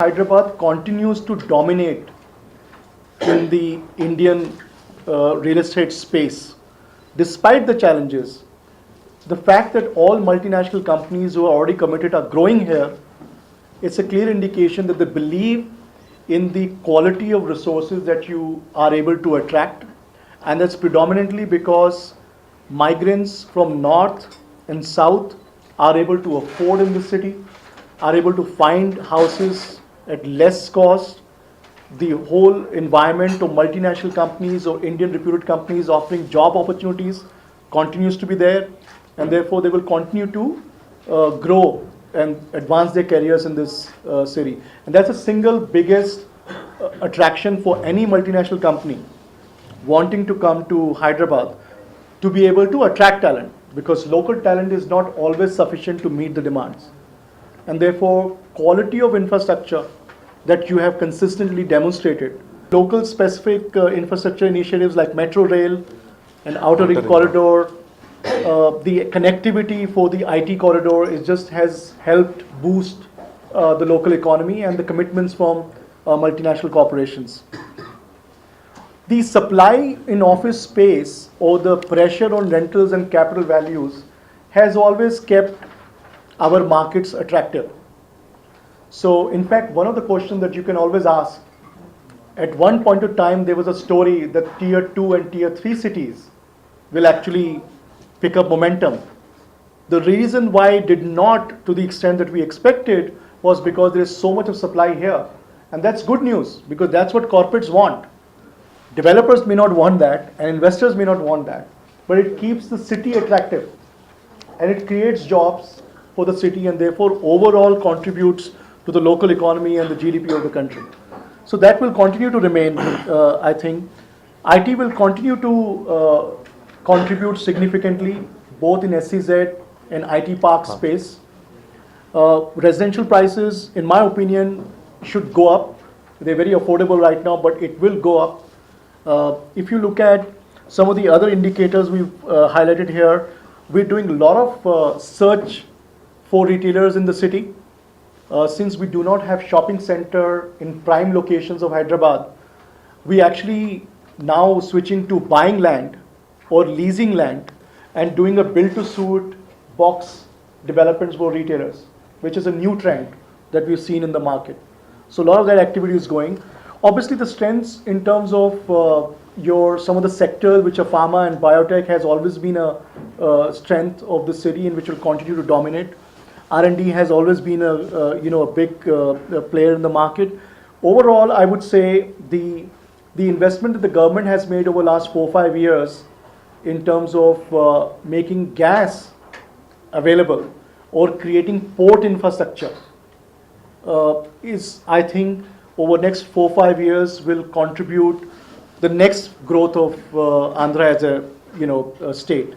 Hyderabad continues to dominate in the Indian real estate space, despite the challenges. The fact that all multinational companies who are already committed are growing here, it's a clear indication that they believe in the quality of resources that you are able to attract, and that's predominantly because migrants from north and south are able to afford in the city, are able to find houses at less cost. The whole environment of multinational companies or Indian reputed companies offering job opportunities continues to be there, and therefore they will continue to grow and advance their careers in this city. And that's the single biggest attraction for any multinational company wanting to come to Hyderabad, to be able to attract talent, because local talent is not always sufficient to meet the demands. And therefore, quality of infrastructure that you have consistently demonstrated, local specific infrastructure initiatives like Metro Rail and Outer Ring Corridor, the connectivity for the IT corridor has helped boost the local economy and the commitments from multinational corporations. The supply in office space or the pressure on rentals and capital values has always kept our markets attractive. So in fact, one of the questions that you can always ask, at one point of time there was a story that tier 2 and tier 3 cities will actually pick up momentum. The reason why it did not to the extent that we expected was because there is so much of supply here. And that's good news, because that's what corporates want. Developers may not want that, and investors may not want that, but it keeps the city attractive, and it creates jobs for the city, and therefore overall contributes to the local economy and the GDP of the country. So that will continue to remain, I think. IT will continue to contribute significantly, both in SEZ and IT park space. Residential prices, in my opinion, should go up. They're very affordable right now, but it will go up. If you look at some of the other indicators we've highlighted here, we're doing a lot of search for retailers in the city. Since we do not have shopping center in prime locations of Hyderabad, we actually now switching to buying land or leasing land and doing a build-to-suit box developments for retailers, which is a new trend that we've seen in the market. So a lot of that activity is going. Obviously, the strengths in terms of some of the sectors which are pharma and biotech has always been a strength of the city, and which will continue to dominate. R&D has always been a big player in the market. Overall, I would say the investment that the government has made over the last 4 or 5 years in terms of making gas available or creating port infrastructure is, I think, over next 4 or 5 years will contribute the next growth of Andhra as a state.